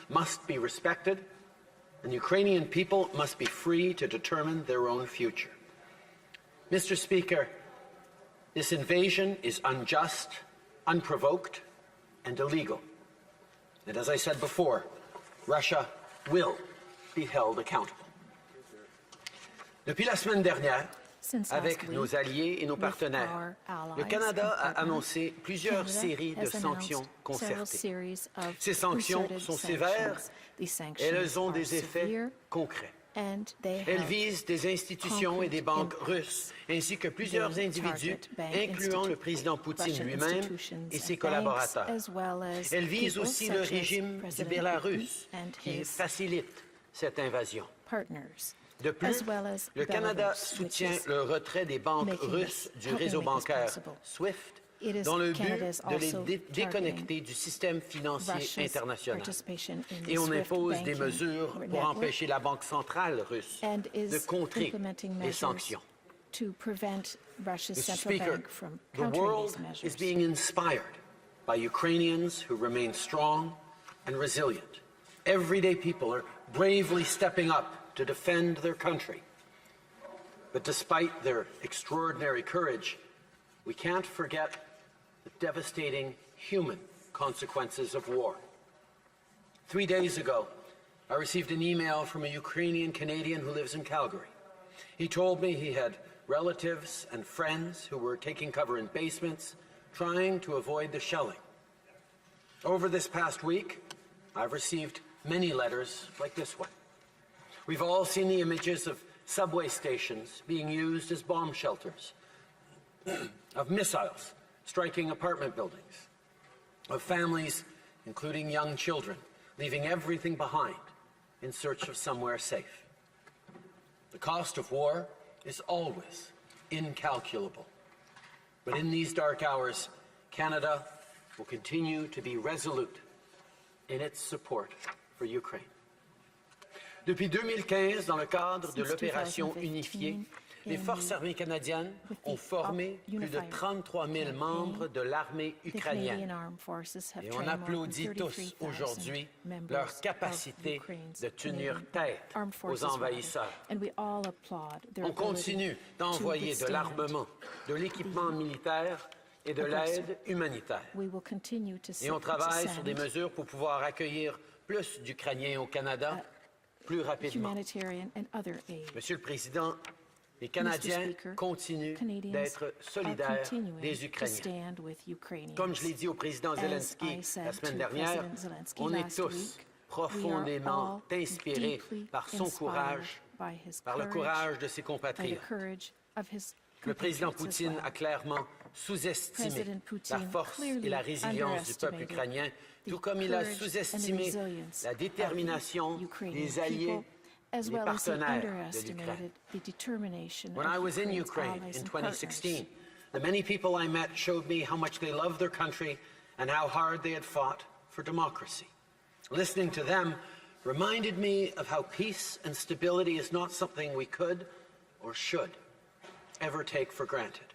must be respected, and Ukrainian people must be free to determine their own future. Mr. Speaker, this invasion is unjust, unprovoked, and illegal. And as I said before, Russia will be held accountable. Depuis la semaine dernière, avec nos alliés et nos partenaires, le Canada a annoncé plusieurs séries de sanctions concertées. Ces sanctions sont sévères et elles ont des effets concrets. Elles visent des institutions et des banques russes, ainsi que plusieurs individus, incluant le président Poutine lui-même et ses collaborateurs. Elles visent aussi le régime du Bélarus, qui facilite cette invasion. De plus, le Canada soutient le retrait des banques russes du réseau bancaire SWIFT dans le but de les déconnecter du système financier international. Et on impose des mesures pour empêcher la Banque centrale russe de contrer les sanctions. Mr. Speaker, the world is being inspired by Ukrainians who remain strong and resilient. Everyday people are bravely stepping up to defend their country. But despite their extraordinary courage, we can't forget the devastating human consequences of war. 3 days ago, I received an email from a Ukrainian Canadian who lives in Calgary. He told me he had relatives and friends who were taking cover in basements, trying to avoid the shelling. Over this past week, I've received many letters like this one. We've all seen the images of subway stations being used as bomb shelters, of missiles striking apartment buildings, of families, including young children, leaving everything behind in search of somewhere safe. The cost of war is always incalculable. But in these dark hours, Canada will continue to be resolute in its support for Ukraine. Depuis 2015, dans le cadre de l'opération unifiée, les forces armées canadiennes ont formé plus de 33 000 membres de l'armée ukrainienne. Et on applaudit tous aujourd'hui leur capacité de tenir tête aux envahisseurs. On continue d'envoyer de l'armement, de l'équipement militaire et de l'aide humanitaire. Et on travaille sur des mesures pour pouvoir accueillir plus d'Ukrainiens au Canada plus rapidement. Monsieur le Président, les Canadiens continuent d'être solidaires des Ukrainiens. Comme je l'ai dit au président Zelensky la semaine dernière, on est tous profondément inspirés par son courage, par le courage de ses compatriotes. Le président Poutine a clairement sous-estimé la force et la résilience du peuple ukrainien, tout comme il a sous-estimé la détermination des alliés et des partenaires de l'Ukraine. When I was in Ukraine in 2016, the many people I met showed me how much they loved their country and how hard they had fought for democracy. Listening to them reminded me of how peace and stability is not something we could or should ever take for granted.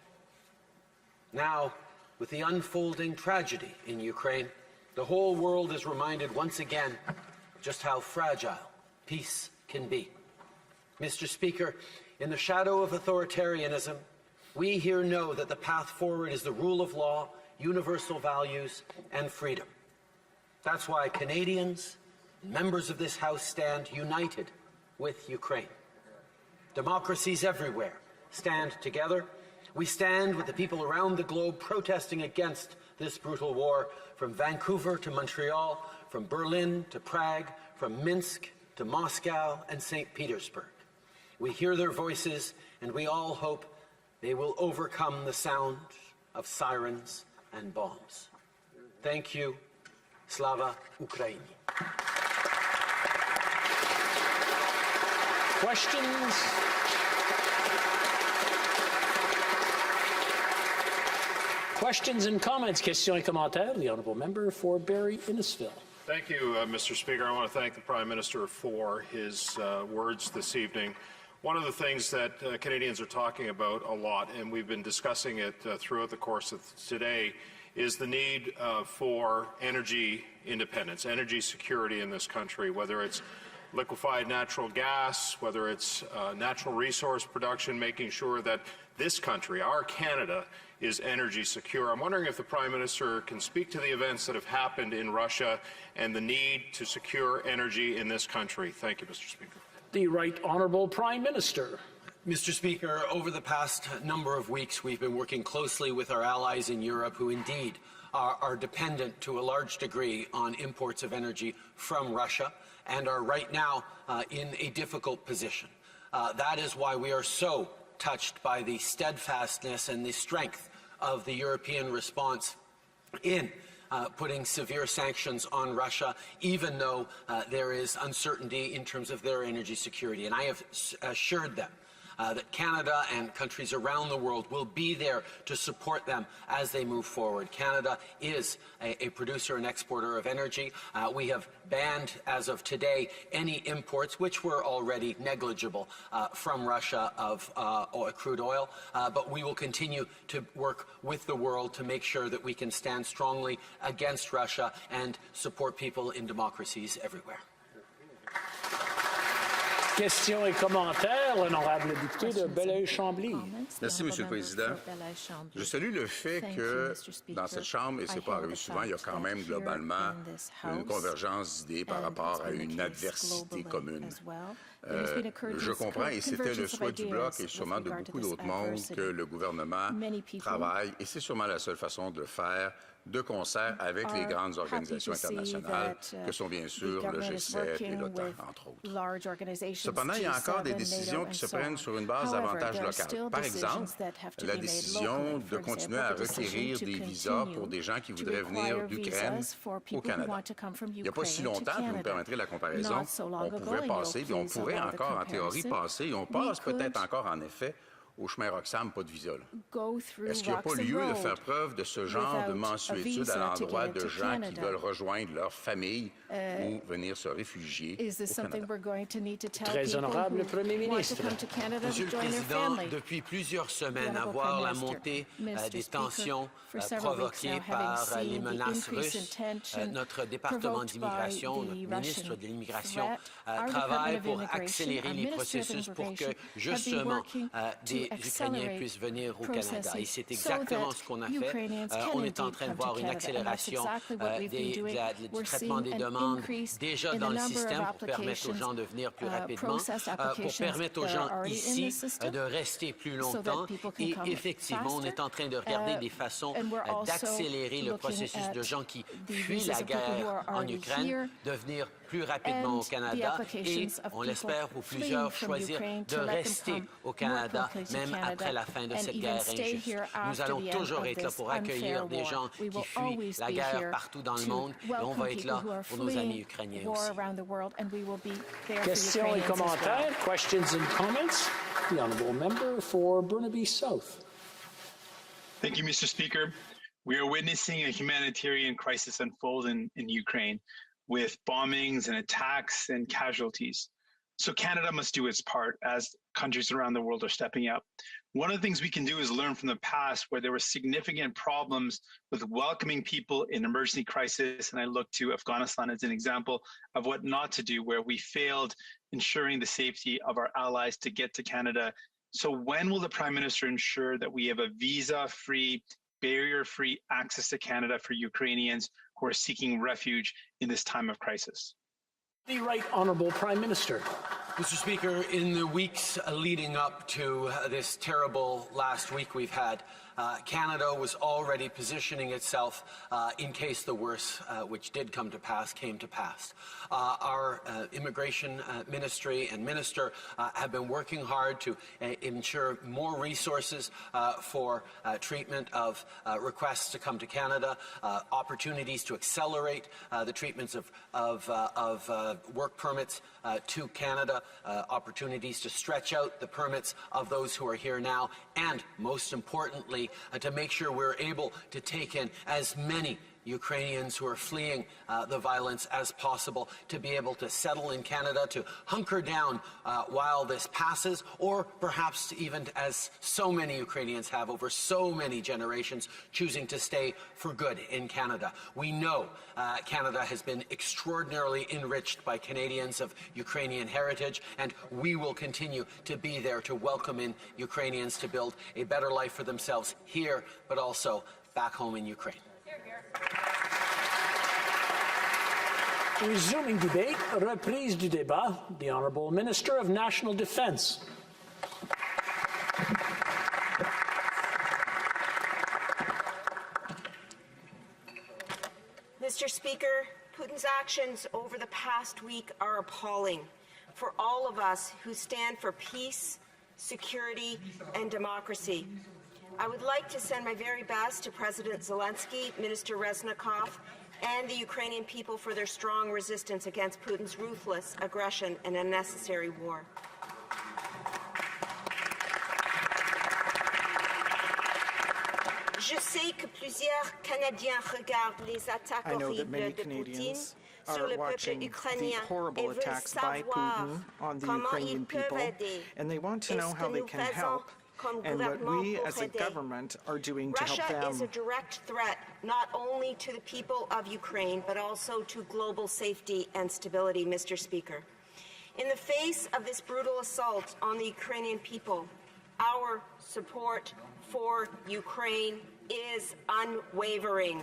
Now, with the unfolding tragedy in Ukraine, the whole world is reminded once again just how fragile peace can be. Mr. Speaker, in the shadow of authoritarianism, we here know that the path forward is the rule of law, universal values, and freedom. That's why Canadians and members of this House stand united with Ukraine. Democracies everywhere stand together. We stand with the people around the globe protesting against this brutal war, from Vancouver to Montreal, from Berlin to Prague, from Minsk to Moscow and St. Petersburg. We hear their voices, and we all hope they will overcome the sound of sirens and bombs. Thank you. Slava Ukraini. Questions? Questions and comments. Questions et commentaires. The honourable member for Barrie Innisfil. Thank you, Mr. Speaker. I want to thank the Prime Minister for his words this evening. One of the things that Canadians are talking about a lot, and we've been discussing it throughout the course of today, is the need for energy independence, energy security in this country, whether it's liquefied natural gas, whether it's natural resource production, making sure that this country, our Canada, is energy secure. I'm wondering if the Prime Minister can speak to the events that have happened in Russia and the need to secure energy in this country. Thank you, Mr. Speaker. The Right Honourable Prime Minister. Mr. Speaker, over the past number of weeks, we've been working closely with our allies in Europe who indeed are dependent to a large degree on imports of energy from Russia and are right now in a difficult position. That is why we are so touched by the steadfastness and the strength of the European response in putting severe sanctions on Russia, even though there is uncertainty in terms of their energy security. And I have assured them that Canada and countries around the world will be there to support them as they move forward. Canada is a producer and exporter of energy. We have banned, as of today, any imports, which were already negligible, from Russia of crude oil. But we will continue to work with the world to make sure that we can stand strongly against Russia and support people in democracies everywhere. Questions et commentaires, l'honorable député de Belleuil-Chambly. Merci, Monsieur le Président. Je salue le fait que dans cette Chambre, et ce n'est pas arrivé souvent, il y a quand même globalement une convergence d'idées par rapport à une adversité commune. Je comprends, et c'était le souhait du Bloc et sûrement de beaucoup d'autres mondes, que le gouvernement travaille, et c'est sûrement la seule façon de le faire, de concert avec les grandes organisations internationales, que sont bien sûr le G7 et l'OTAN, entre autres. Cependant, il y a encore des décisions qui se prennent sur une base davantage locale. Par exemple, la décision de continuer à requérir des visas pour des gens qui voudraient venir d'Ukraine au Canada. Il n'y a pas si longtemps, vous me permettrez la comparaison, on pouvait passer, et on pourrait encore en théorie passer, et on passe peut-être encore en effet, au chemin Roxham, pas de visa. Est-ce qu'il n'y a pas lieu de faire preuve de ce genre de mansuétude à l'endroit de gens qui veulent rejoindre leur famille ou venir se réfugier au Canada? Très honorable Premier ministre. Monsieur le Président, depuis plusieurs semaines, à voir la montée des tensions provoquées par les menaces russes, notre département d'immigration, notre ministre de l'Immigration travaille pour accélérer les processus pour que, justement, des Ukrainiens puissent venir au Canada. Et c'est exactement ce qu'on a fait. On est en train de voir une accélération du traitement des demandes déjà dans le système pour permettre aux gens de venir plus rapidement, pour permettre aux gens ici de rester plus longtemps. Et effectivement, on est en train de regarder des façons d'accélérer le processus de gens qui fuient la guerre en Ukraine, de venir plus rapidement au Canada et, on l'espère pour plusieurs, choisir de rester au Canada même après la fin de cette guerre injuste. Nous allons toujours être là pour accueillir des gens qui fuient la guerre partout dans le monde et on va être là pour nos amis ukrainiens aussi. Questions et commentaires. Questions and comments. The honourable member for Burnaby South. Thank you, Mr. Speaker. We are witnessing a humanitarian crisis unfold in Ukraine, with bombings and attacks and casualties. So Canada must do its part as countries around the world are stepping up. One of the things we can do is learn from the past where there were significant problems with welcoming people in emergency crisis. And I look to Afghanistan as an example of what not to do, where we failed ensuring the safety of our allies to get to Canada. So when will the Prime Minister ensure that we have a visa-free, barrier-free access to Canada for Ukrainians who are seeking refuge in this time of crisis? The Right Honourable Prime Minister. Mr. Speaker, in the weeks leading up to this terrible last week we've had, Canada was already positioning itself in case the worst, which did come to pass, came to pass. Our immigration ministry and minister have been working hard to ensure more resources for treatment of requests to come to Canada, opportunities to accelerate the treatments of work permits to Canada, opportunities to stretch out the permits of those who are here now, and most importantly, to make sure we're able to take in as many Ukrainians who are fleeing the violence as possible to be able to settle in Canada, to hunker down while this passes, or perhaps even, as so many Ukrainians have over so many generations, choosing to stay for good in Canada. We know Canada has been extraordinarily enriched by Canadians of Ukrainian heritage, and we will continue to be there to welcome in Ukrainians to build a better life for themselves here, but also back home in Ukraine. Resuming debate, reprise du débat, the Honourable Minister of National Defence. Mr. Speaker, Putin's actions over the past week are appalling for all of us who stand for peace, security, and democracy. I would like to send my very best to President Zelensky, Minister Reznikov, and the Ukrainian people for their strong resistance against Putin's ruthless aggression and unnecessary war. Je sais que plusieurs Canadiens regardent les attaques horribles de Poutine sur le peuple ukrainien et veulent savoir comment ils peuvent aider. And they want to know how they can help and what we as a government are doing to help them. Russia is a direct threat not only to the people of Ukraine but also to global safety and stability, Mr. Speaker. In the face of this brutal assault on the Ukrainian people, our support for Ukraine is unwavering.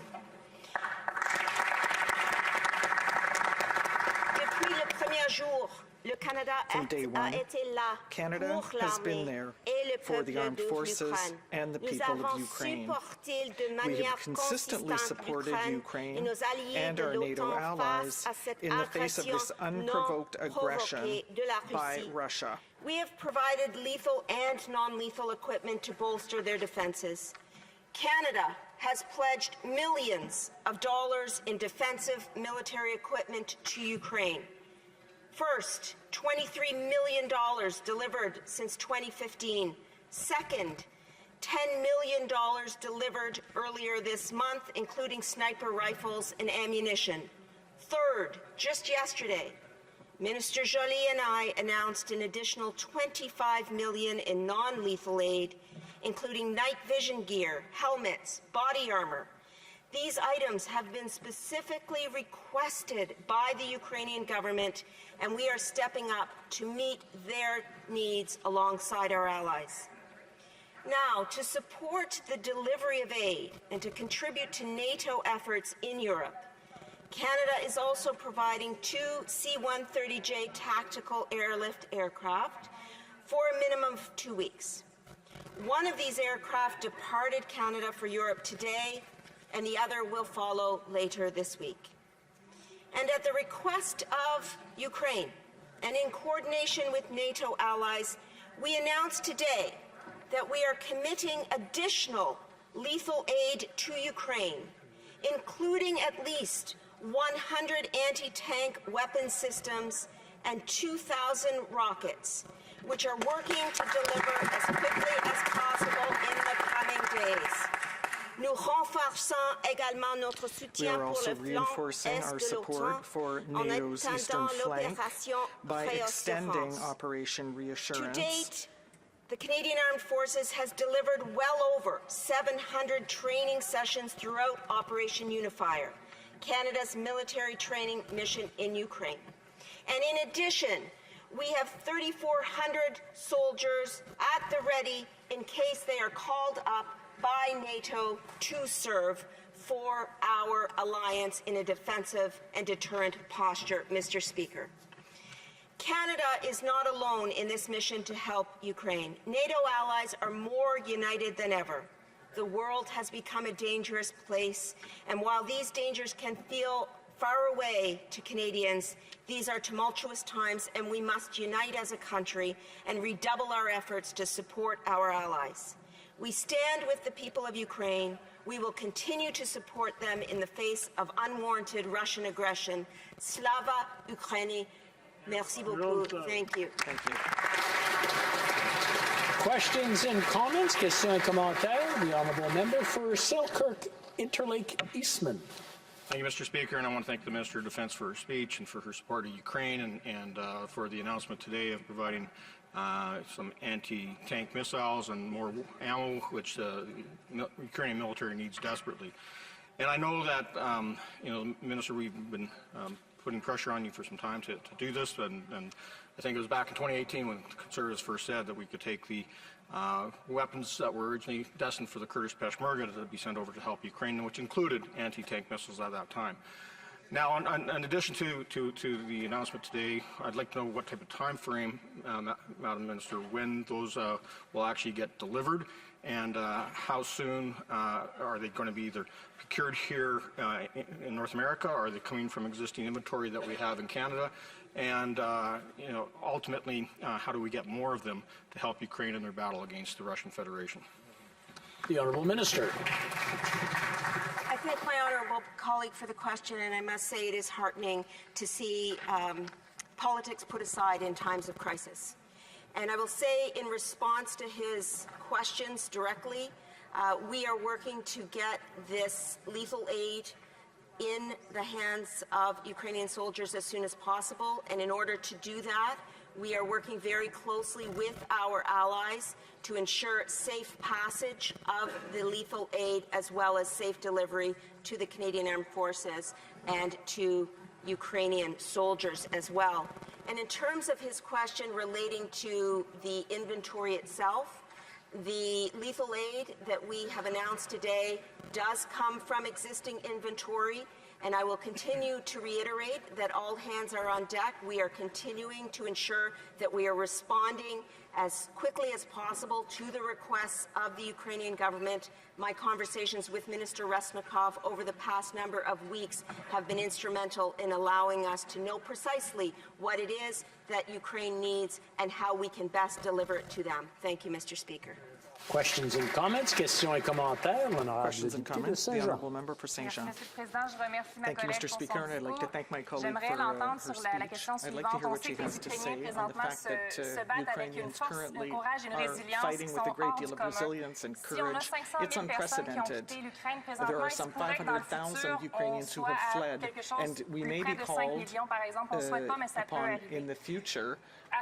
Depuis le premier jour, le Canada From day one, a été là Canada pour has been l'armée there et le for the peuple armed de forces l'Ukraine. and the Nous people of avons Ukraine. supporté de We manière have consistently consistante supported l'Ukraine et Ukraine nos alliés and de our NATO l'OTAN allies face à cette in the face of this agression unprovoked non aggression provoquée de la by Russie. Russia. We have provided lethal and non-lethal equipment to bolster their defenses. Canada has pledged millions of dollars in defensive military equipment to Ukraine. First, $23 million delivered since 2015. Second, $10 million delivered earlier this month, including sniper rifles and ammunition. Third, just yesterday, Minister Joly and I announced an additional $25 million in non-lethal aid, including night vision gear, helmets, body armor. These items have been specifically requested by the Ukrainian government, and we are stepping up to meet their needs alongside our allies. Now, to support the delivery of aid and to contribute to NATO efforts in Europe, Canada is also providing 2 C-130J tactical airlift aircraft for a minimum of 2 weeks. One of these aircraft departed Canada for Europe today, and the other will follow later this week. And at the request of Ukraine, and in coordination with NATO allies, we announced today that we are committing additional lethal aid to Ukraine, including at least 100 anti-tank weapon systems and 2,000 rockets, which are working to deliver as quickly as possible in the coming days. Nous renforçons également notre We soutien are pour also le flanc reinforcing est our de support l'OTAN for en NATO's eastern étendant flank l'opération by extending Réassurance. Operation To Reassurance. date, the Canadian Armed Forces has delivered well over 700 training sessions throughout Operation Unifier, Canada's military training mission in Ukraine. And in addition, we have 3,400 soldiers at the ready in case they are called up by NATO to serve for our alliance in a defensive and deterrent posture, Mr. Speaker. Canada is not alone in this mission to help Ukraine. NATO allies are more united than ever. The world has become a dangerous place, and while these dangers can feel far away to Canadians, these are tumultuous times, and we must unite as a country and redouble our efforts to support our allies. We stand with the people of Ukraine. We will continue to support them in the face of unwarranted Russian aggression. Slava Ukraini. Merci beaucoup. Thank you. Thank you. Questions and comments? Questions et commentaires? The Honourable Member for Selkirk, Interlake Eastman. Thank you, Mr. Speaker, and I want to thank the Minister of Defense for her speech and for her support of Ukraine and for the announcement today of providing some anti-tank missiles and more ammo, which the Ukrainian military needs desperately. And I know that, Minister, we've been putting pressure on you for some time to do this, and I think it was back in 2018 when Conservatives first said that we could take the weapons that were originally destined for the Kurdish Peshmerga to be sent over to help Ukraine, which included anti-tank missiles at that time. Now, in addition to the announcement today, I'd like to know what type of time frame, Madam Minister, when those will actually get delivered, and how soon are they going to be either procured here in North America, or are they coming from existing inventory that we have in Canada? And ultimately, how do we get more of them to help Ukraine in their battle against the Russian Federation? The Honourable Minister. I thank my honourable colleague for the question, and I must say it is heartening to see politics put aside in times of crisis. And I will say, in response to his questions directly, we are working to get this lethal aid in the hands of Ukrainian soldiers as soon as possible. And in order to do that, we are working very closely with our allies to ensure safe passage of the lethal aid, as well as safe delivery to the Canadian Armed Forces and to Ukrainian soldiers as well. And in terms of his question relating to the inventory itself, the lethal aid that we have announced today does come from existing inventory, and I will continue to reiterate that all hands are on deck. We are continuing to ensure that we are responding as quickly as possible to the requests of the Ukrainian government. My conversations with Minister Resnikov over the past number of weeks have been instrumental in allowing us to know precisely what it is that Ukraine needs and how we can best deliver it to them. Thank you, Mr. Speaker. Questions and comments? Questions et commentaires. Questions and comments. The Honourable Member for Saint-Jean. Thank you, Mr. Speaker, and I'd like to thank my colleague for her speech. I'd like to hear what she has to say on the fact that Ukrainians currently are fighting with a great deal of resilience and courage. It's unprecedented. There are some 500,000 Ukrainians who have fled, and we may be called upon in the future to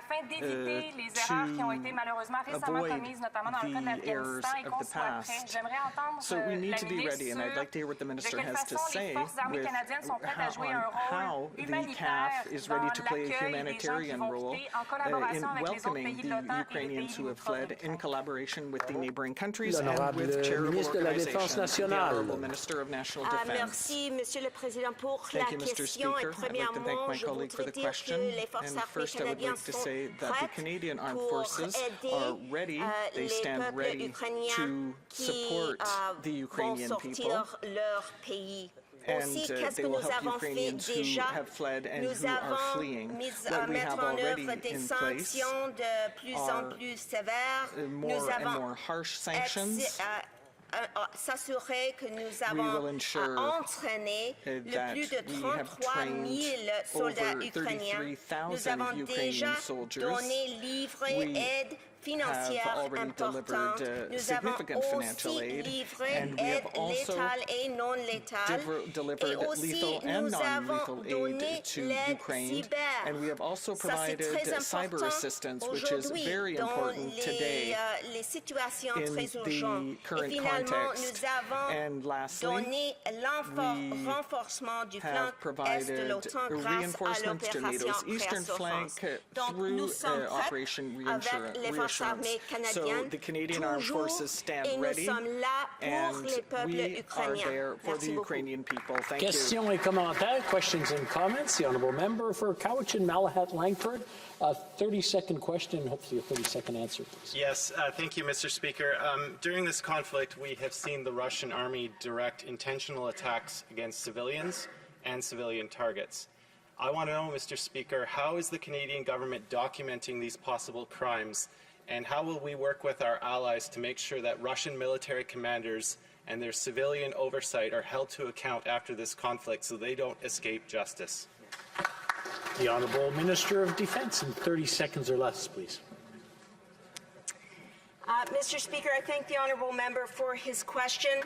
avoid the errors of the past. So we need to be ready, and I'd like to hear what the Minister has to say with how the CAF is ready to play a humanitarian role in welcoming the Ukrainians who have fled in collaboration with the neighboring countries and with charitable organizations. The Honourable Minister of National Defense. Thank you, Mr. Speaker. I'd like to thank my colleague for the question. And first I would like to say that the Canadian Armed Forces are ready, they stand ready to support the Ukrainian people, and they will help Ukrainians who have fled and who are fleeing. What we have already in place are more and more harsh sanctions. We will ensure that we have trained over 33,000 Ukrainian soldiers. We have already delivered significant financial aid, and we have also delivered lethal and non-lethal aid to Ukraine, and we have also provided cyber assistance, which is very important today in the current context. And lastly, we have provided reinforcements to NATO's eastern flank through Operation Reassurance. So the Canadian Armed Forces stand ready, and we are there for the Ukrainian people. Thank you. Questions et commentaires. Questions and comments. The Honourable Member for Cowichan, Malahat, Langford. A 30-second question, hopefully a 30-second answer, please. Yes, thank you, Mr. Speaker. During this conflict, we have seen the Russian army direct intentional attacks against civilians and civilian targets. I want to know, Mr. Speaker, how is the Canadian government documenting these possible crimes, and how will we work with our allies to make sure that Russian military commanders and their civilian oversight are held to account after this conflict so they don't escape justice? The Honourable Minister of Defence, in 30 seconds or less, please. Mr. Speaker, I thank the Honourable Member for his question.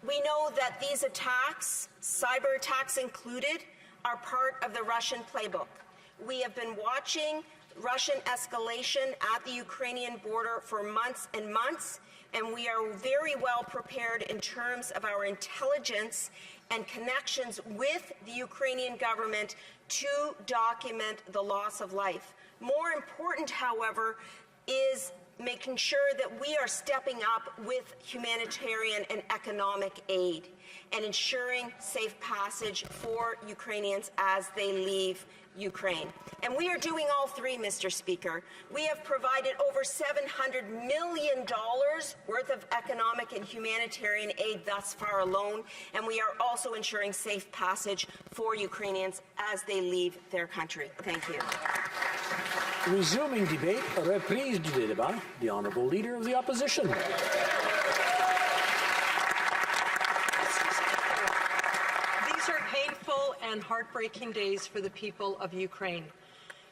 We know that these attacks, cyber attacks included, are part of the Russian playbook. We have been watching Russian escalation at the Ukrainian border for months and months, and we are very well prepared in terms of our intelligence and connections with the Ukrainian government to document the loss of life. More important, however, is making sure that we are stepping up with humanitarian and economic aid and ensuring safe passage for Ukrainians as they leave Ukraine. And we are doing all three, Mr. Speaker. We have provided over $700 million worth of economic and humanitarian aid thus far alone, and we are also ensuring safe passage for Ukrainians as they leave their country. Thank you. Resuming debate, reprise du débat, the Honourable Leader of the Opposition. These are painful and heartbreaking days for the people of Ukraine.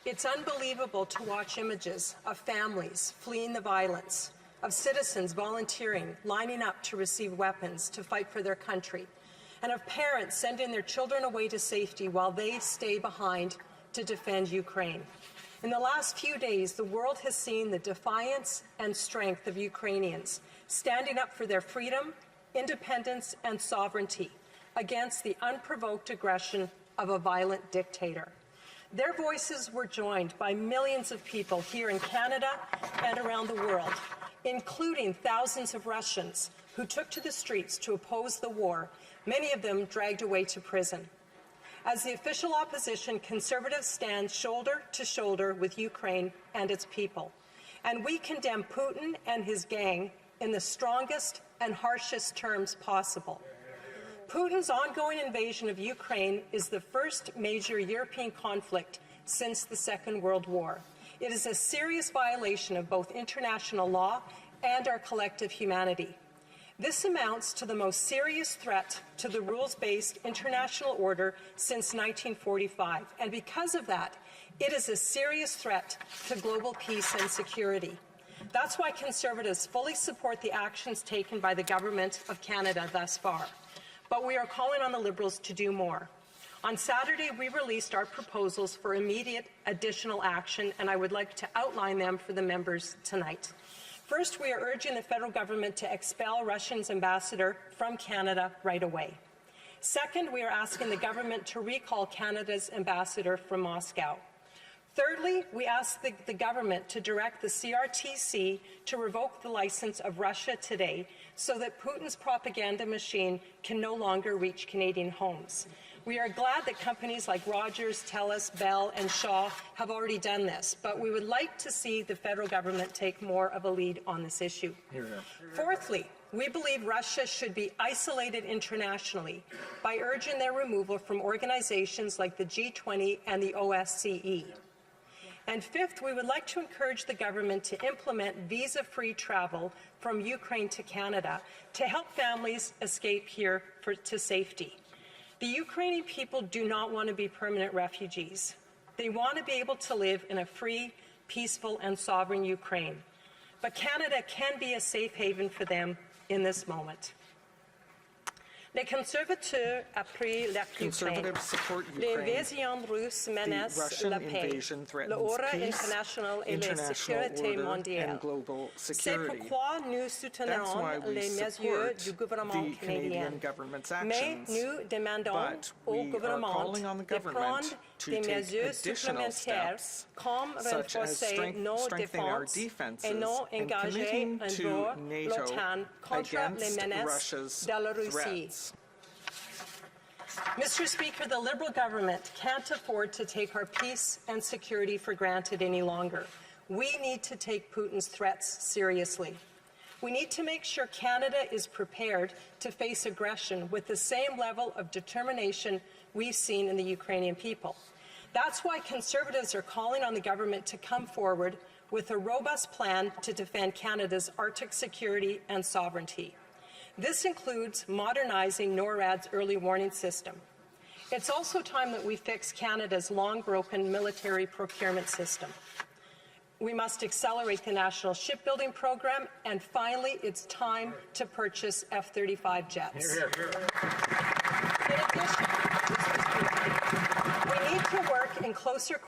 It's unbelievable to watch images of families fleeing the violence, of citizens volunteering, lining up to receive weapons to fight for their country, and of parents sending their children away to safety while they stay behind to defend Ukraine. In the last few days, the world has seen the defiance and strength of Ukrainians standing up for their freedom, independence, and sovereignty against the unprovoked aggression of a violent dictator. Their voices were joined by millions of people here in Canada and around the world, including thousands of Russians who took to the streets to oppose the war, many of them dragged away to prison. As the official opposition, Conservatives stand shoulder to shoulder with Ukraine and its people. And we condemn Putin and his gang in the strongest and harshest terms possible. Putin's ongoing invasion of Ukraine is the first major European conflict since the Second World War. It is a serious violation of both international law and our collective humanity. This amounts to the most serious threat to the rules-based international order since 1945, and because of that, it is a serious threat to global peace and security. That's why Conservatives fully support the actions taken by the Government of Canada thus far. But we are calling on the Liberals to do more. On Saturday, we released our proposals for immediate additional action, and I would like to outline them for the members tonight. First, we are urging the federal government to expel Russia's ambassador from Canada right away. Second, we are asking the government to recall Canada's ambassador from Moscow. Thirdly, we ask the government to direct the CRTC to revoke the license of Russia Today so that Putin's propaganda machine can no longer reach Canadian homes. We are glad that companies like Rogers, TELUS, Bell, and Shaw have already done this, but we would like to see the federal government take more of a lead on this issue. Fourthly, we believe Russia should be isolated internationally by urging their removal from organizations like the G20 and the OSCE. And fifth, we would like to encourage the government to implement visa-free travel from Ukraine to Canada to help families escape here to safety. The Ukrainian people do not want to be permanent refugees. They want to be able to live in a free, peaceful, and sovereign Ukraine. But Canada can be a safe haven for them in this moment. Les conservateurs appuient l'Ukraine. L'invasion russe menace la paix, l'ordre international et la sécurité mondiale. C'est pourquoi nous soutenons les mesures du gouvernement canadien. Mais nous demandons au gouvernement de prendre des mesures supplémentaires comme renforcer nos défenses et non engager un bord l'OTAN contre les menaces de la Russie. Mr. Speaker, the Liberal government can't afford to take our peace and security for granted any longer. We need to take Putin's threats seriously. We need to make sure Canada is prepared to face aggression with the same level of determination we've seen in the Ukrainian people. That's why Conservatives are calling on the government to come forward with a robust plan to defend Canada's Arctic security and sovereignty. This includes modernizing NORAD's early warning system. It's also time that we fix Canada's long-broken military procurement system. we must accelerate the national shipbuilding program, and finally, it's time to purchase F-35 jets. In addition, we need to work in closer